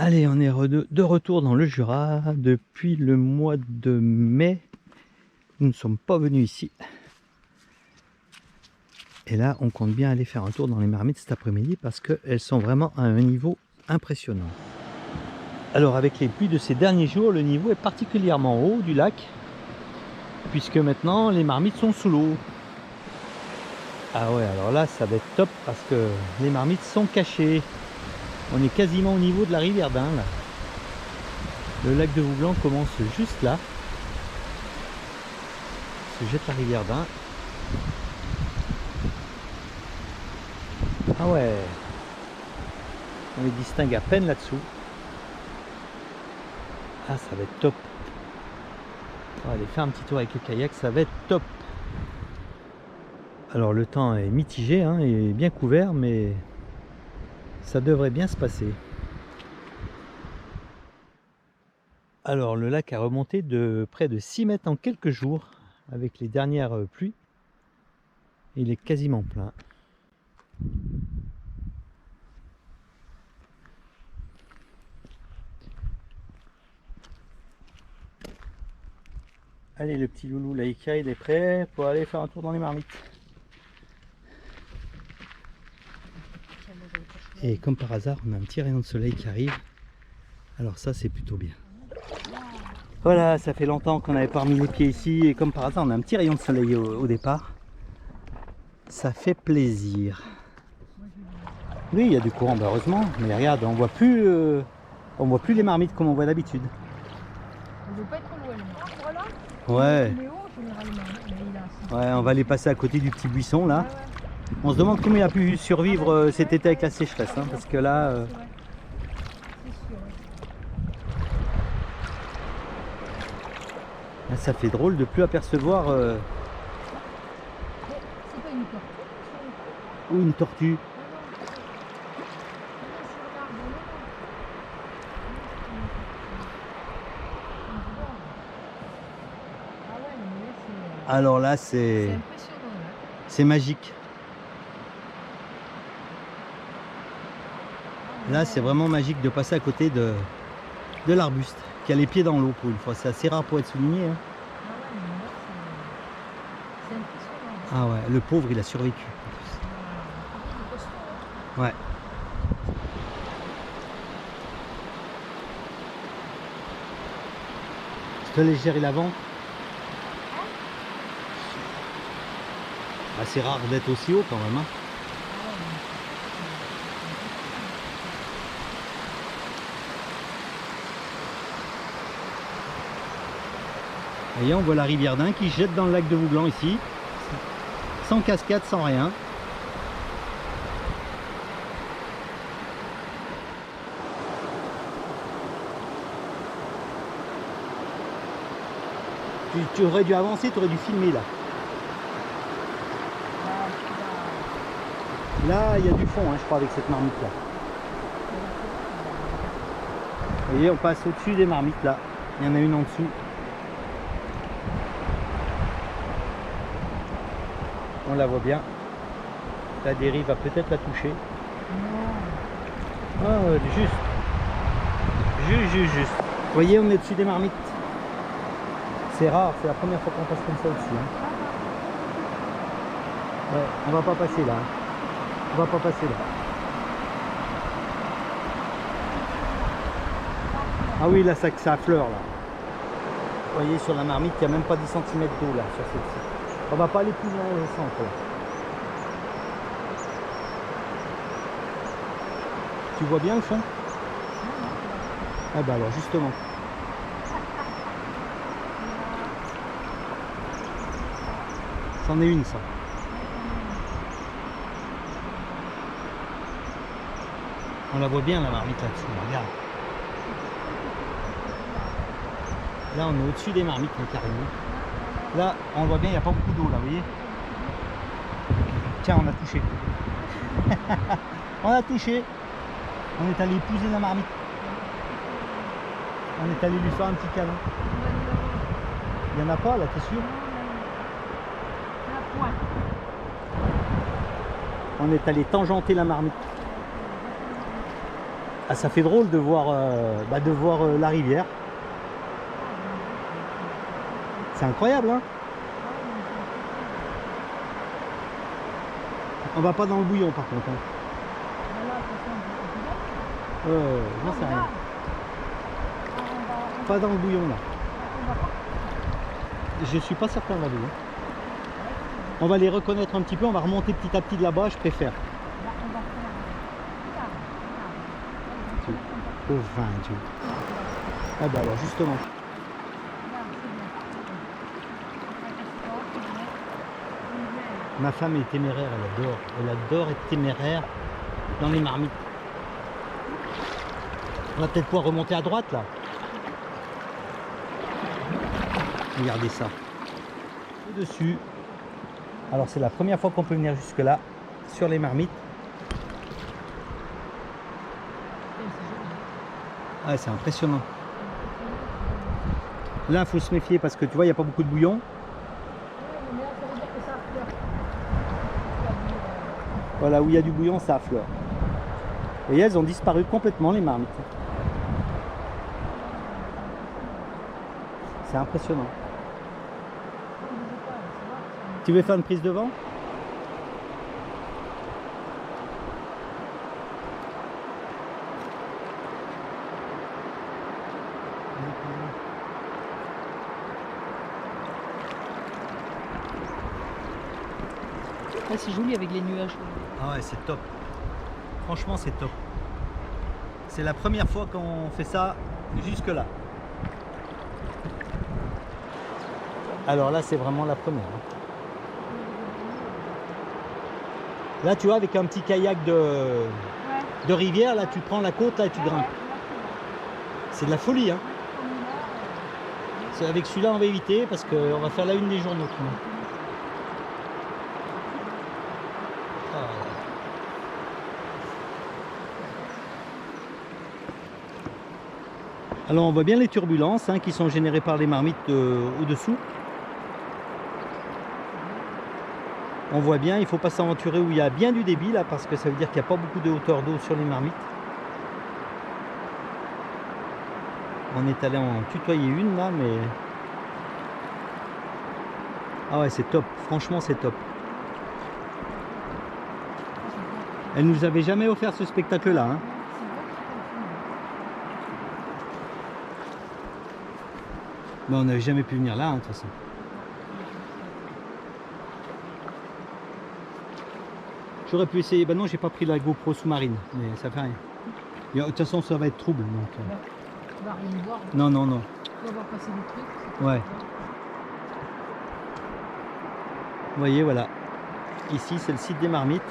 Allez, on est de retour dans le Jura. Depuis le mois de mai, nous ne sommes pas venus ici. Et là, on compte bien aller faire un tour dans les marmites cet après-midi parce qu'elles sont vraiment à un niveau impressionnant. Alors, avec les pluies de ces derniers jours, le niveau est particulièrement haut du lac, puisque maintenant les marmites sont sous l'eau. Ah ouais, alors là, ça va être top parce que les marmites sont cachées. On est quasiment au niveau de la rivière d'Ain, là. Le lac de Vouglan commence juste là. Se jette la rivière d'Ain. Ah ouais, on les distingue à peine là-dessous. Ah, ça va être top. On va aller faire un petit tour avec le kayak, ça va être top. Alors le temps est mitigé, hein, et bien couvert, mais ça devrait bien se passer. Alors le lac a remonté de près de 6 mètres en quelques jours avec les dernières pluies. Il est quasiment plein. Allez, le petit loulou Laïka, il est prêt pour aller faire un tour dans les marmites. Et comme par hasard, on a un petit rayon de soleil qui arrive. Alors ça, c'est plutôt bien. Voilà, ça fait longtemps qu'on n'avait pas remis les pieds ici. Et comme par hasard, on a un petit rayon de soleil au départ. Ça fait plaisir. Oui, il y a du courant, bah heureusement. Mais regarde, on voit plus les marmites comme on voit d'habitude. On ne veut pas être trop loin. Voilà. Ouais. Il est haut généralement. Ouais, on va aller passer à côté du petit buisson là. Ouais. On se demande comment il a pu survivre cet été avec la sécheresse, hein, parce que là... C'est sûr, là, ça fait drôle de plus apercevoir... c'est pas une tortue. ou une tortue. Alors là, c'est impressionnant. c'est magique. Là, c'est vraiment magique de passer à côté de l'arbuste qui a les pieds dans l'eau pour une fois. C'est assez rare pour être souligné. Hein. C'est impressionnant. Ah ouais, le pauvre, il a survécu. Ouais. Je te laisse gérer l'avant. Ah, c'est rare d'être aussi haut quand même. Hein. Voyez, on voit la rivière d'Ain qui jette dans le lac de Vouglan ici. Sans cascade, sans rien. Tu aurais dû avancer, tu aurais dû filmer là. Là, il y a du fond, hein, je crois, avec cette marmite là. Vous voyez, on passe au-dessus des marmites là. Il y en a une en dessous. On la voit bien. La dérive va peut-être la toucher. Ah, juste. Juste. Vous voyez, on est au-dessus des marmites. C'est rare, c'est la première fois qu'on passe comme ça aussi. Hein. Ouais, on va pas passer là. On va pas passer là. Ah oui, là, ça affleure là. Vous voyez, sur la marmite, il n'y a même pas 10 cm d'eau là sur celle-ci. On va pas aller plus loin au centre là. Tu vois bien le fond? Ah bah alors justement. C'en est une ça. On la voit bien la marmite là-dessus, regarde. Là on est au-dessus des marmites carrément. Là on voit bien, il n'y a pas beaucoup d'eau là, vous voyez. Tiens, on a touché. On a touché. On est allé épouser la marmite. On est allé lui faire un petit câlin. Il n'y en a pas là, t'es sûr? On est allé tangenter la marmite. Ah, ça fait drôle de voir, la rivière. C'est incroyable, hein. On va pas dans le bouillon par contre. Hein. J'en sais rien. Pas dans le bouillon là. Je suis pas certain là-dedans. On va les reconnaître un petit peu, on va remonter petit à petit de là-bas, je préfère. Au 20 Dieu. Ah bah alors justement. Ma femme est téméraire, elle adore être téméraire dans les marmites. On va peut-être pouvoir remonter à droite là. Regardez ça. Au-dessus. Alors c'est la première fois qu'on peut venir jusque là, sur les marmites. Ah, c'est impressionnant. Là, il faut se méfier parce que tu vois, il n'y a pas beaucoup de bouillon. Voilà, où il y a du bouillon, ça affleure. Et elles ont disparu complètement, les marmites. C'est impressionnant. Tu veux faire une prise de vent? Ah, c'est joli avec les nuages. Ah ouais, c'est top. Franchement, c'est top. C'est la première fois qu'on fait ça jusque là. Alors là, c'est vraiment la première. Là, tu vois, avec un petit kayak de rivière, là, tu prends la côte, là, et tu grimpes. C'est de la folie, hein. Avec celui-là, on va éviter parce qu'on va faire la une des journaux. Alors on voit bien les turbulences hein, qui sont générées par les marmites au-dessous. On voit bien, il ne faut pas s'aventurer où il y a bien du débit là parce que ça veut dire qu'il n'y a pas beaucoup de hauteur d'eau sur les marmites. On est allé en tutoyer une là mais... Ah ouais c'est top, franchement c'est top. Elle nous avait jamais offert ce spectacle là. Hein. Mais on n'avait jamais pu venir là, hein, de toute façon. J'aurais pu essayer. Ben non, j'ai pas pris la GoPro sous-marine, mais ça fait rien. Et, de toute façon, ça va être trouble. Donc, On va rien voir. Non, non, non. On va voir passer des trucs. Ouais. Vous voyez, voilà. Ici, c'est le site des marmites.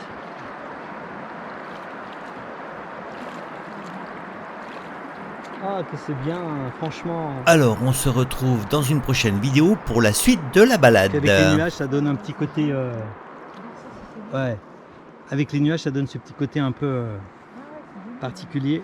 Ah, que c'est bien, franchement. Alors, on se retrouve dans une prochaine vidéo pour la suite de la balade. Avec les nuages, ça donne un petit côté... Ouais. Avec les nuages, ça donne ce petit côté un peu particulier.